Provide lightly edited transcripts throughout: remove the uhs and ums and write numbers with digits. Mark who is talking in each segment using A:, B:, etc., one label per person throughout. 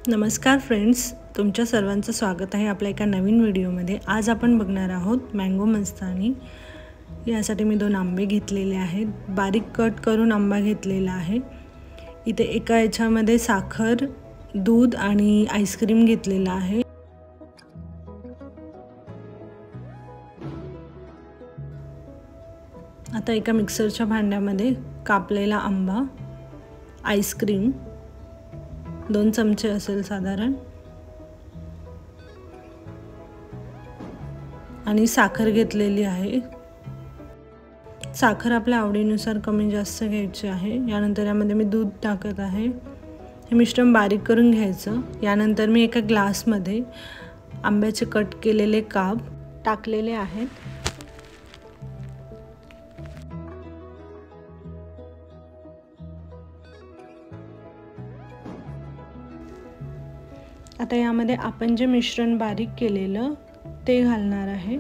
A: नमस्कार फ्रेंड्स, तुमच्या सर्वांचं स्वागत आहे आपल्या एका नवीन व्हिडिओमध्ये। आज आपण बघणार आहोत मँगो मस्तानी। यासाठी मी 2 आंबे घेतलेले आहेत, बारीक कट करून आंबा घेतलेला आहे। इथे एका याच्यामध्ये साखर, दूध आणि आईस्क्रीम घेतलेला आहे। आता एका मिक्सरच्या भांड्यामध्ये कापलेला आंबा, आईस्क्रीम 2 चमचे असेल साधारण, आणि साखर घेतलेली आहे। साखर आपल्या आवडीनुसार कमी जास्त घ्यायची आहे। यानंतर यामध्ये मी दूध टाकत आहे। हे मिश्रण बारीक करून घ्यायचं। यानंतर मी एका ग्लासमध्ये आंब्याचे कट केलेले काप टाकलेले आहेत। आता यामध्ये आपण जे मिश्रण बारीक केलेलं ते घालणार आहे।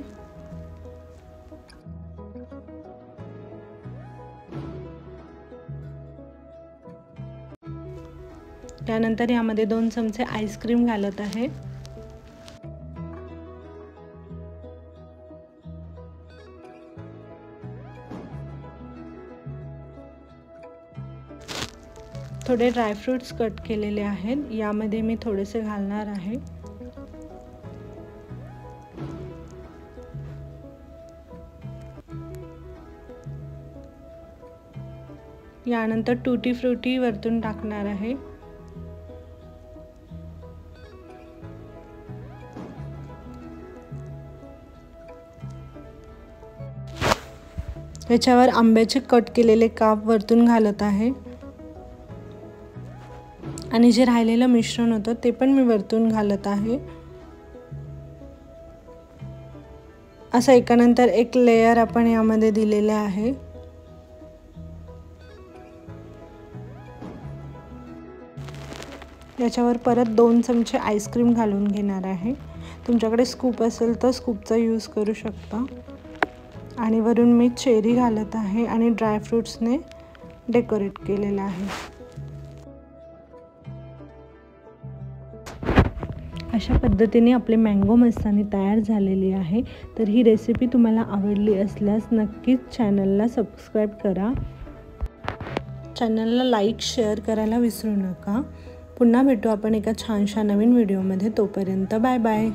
A: त्यानंतर यामध्ये 2 चमचे आईस्क्रीम घालत आहे। थोडे ड्रायफ्रूट्स कट केलेले आहेत, यामध्ये मी थोडेसे घालणार आहे। यानंतर टूटी फ्रूटी वरतून टाकणार आहे। याच्यावर आंब्याचे कट केलेले काप वरतून घालत आहे आणि जे राहिलेलं मिश्रण होतं ते पण मी वरतून घालत आहे। असं एकानंतर एक लेयर आपण यामध्ये दिलेले आहे। याच्यावर परत 2 चमचे आईस्क्रीम घालून घेणार आहे। तुमच्याकडे स्कूप असेल तर स्कूपचा यूज करू शकता। आणि वरून मी चेरी घालत आहे आणि ड्रायफ्रूट्सने डेकोरेट केलेलं आहे। अशा पद्धतीने आपले मँगो मस्तानी तयार झालेली आहे। तर ही रेसिपी तुम्हाला आवडली असल्यास नक्कीच चॅनलला सबस्क्राईब करा, चॅनलला लाईक शेअर करायला विसरू नका। पुन्हा भेटू आपण एका छानशा नवीन व्हिडिओमध्ये। तोपर्यंत बाय बाय।